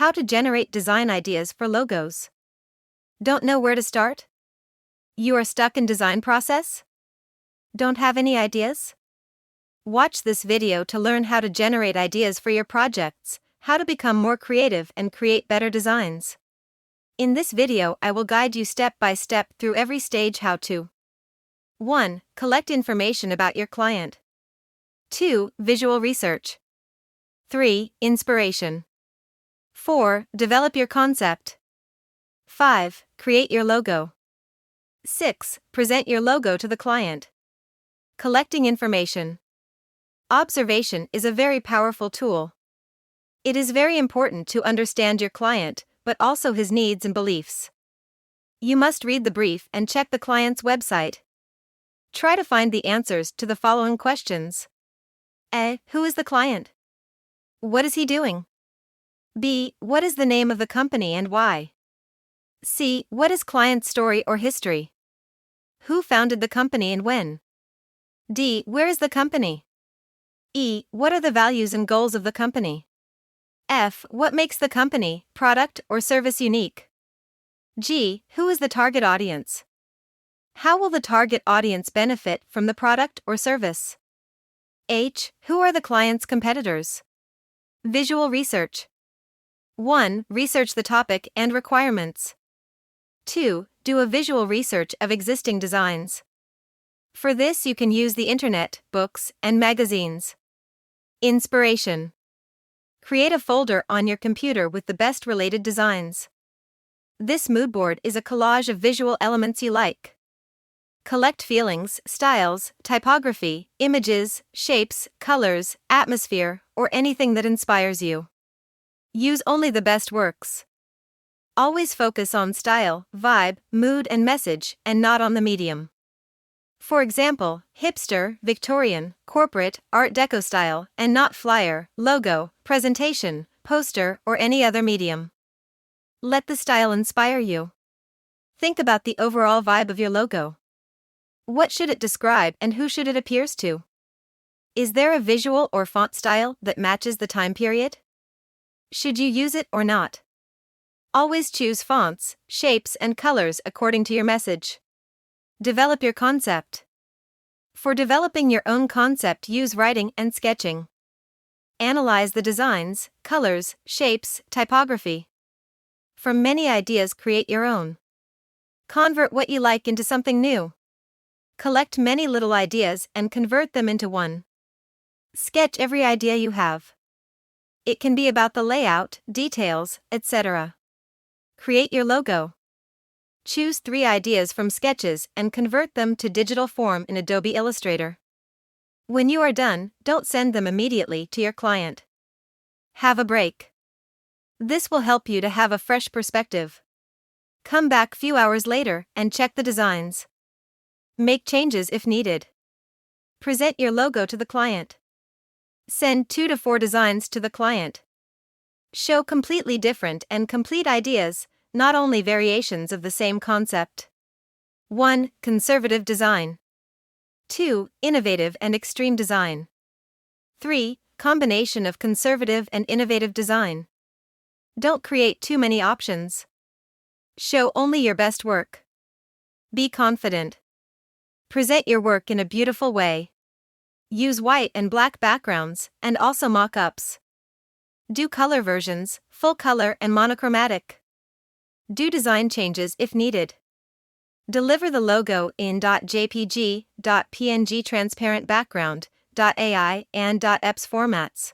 How to generate design ideas for logos. Don't know where to start? You are stuck in design process? Don't have any ideas? Watch this video to learn how to generate ideas for your projects, how to become more creative and create better designs. In this video, I will guide you step by step through every stage how to. 1. Collect information about your client. 2. Visual research. 3. Inspiration. 4. Develop your concept. 5. Create your logo. 6. Present your logo to the client. Collecting information. Observation is a very powerful tool. It is very important to understand your client, but also his needs and beliefs. You must read the brief and check the client's website. Try to find the answers to the following questions. A. Who is the client? What is he doing? B. What is the name of the company and why? C. What is client's story or history? Who founded the company and when? D. Where is the company? E. What are the values and goals of the company? F. What makes the company, product, or service unique? G. Who is the target audience? How will the target audience benefit from the product or service? H. Who are the client's competitors? Visual research. 1. Research the topic and requirements. 2. Do a visual research of existing designs. For this, you can use the internet, books, and magazines. Inspiration. Create a folder on your computer with the best related designs. This mood board is a collage of visual elements you like. Collect feelings, styles, typography, images, shapes, colors, atmosphere, or anything that inspires you. Use only the best works. Always focus on style, vibe, mood, and message, and not on the medium. For example, hipster, Victorian, corporate, Art Deco style, and not flyer, logo, presentation, poster, or any other medium. Let the style inspire you. Think about the overall vibe of your logo. What should it describe and who should it appears to? Is there a visual or font style that matches the time period? Should you use it or not? Always choose fonts, shapes, and colors according to your message. Develop your concept. For developing your own concept, use writing and sketching. Analyze the designs, colors, shapes, typography. From many ideas, create your own. Convert what you like into something new. Collect many little ideas and convert them into one. Sketch every idea you have. It can be about the layout, details, etc. Create your logo. Choose 3 ideas from sketches and convert them to digital form in Adobe Illustrator. When you are done, don't send them immediately to your client. Have a break. This will help you to have a fresh perspective. Come back few hours later and check the designs. Make changes if needed. Present your logo to the client. Send 2 to 4 designs to the client. Show completely different and complete ideas, not only variations of the same concept. 1. Conservative design. 2. Innovative and extreme design. 3. Combination of conservative and innovative design. Don't create too many options. Show only your best work. Be confident. Present your work in a beautiful way. Use white and black backgrounds, and also mock-ups. Do color versions, full color and monochromatic. Do design changes if needed. Deliver the logo in .jpg, .png transparent background, .ai, and .eps formats.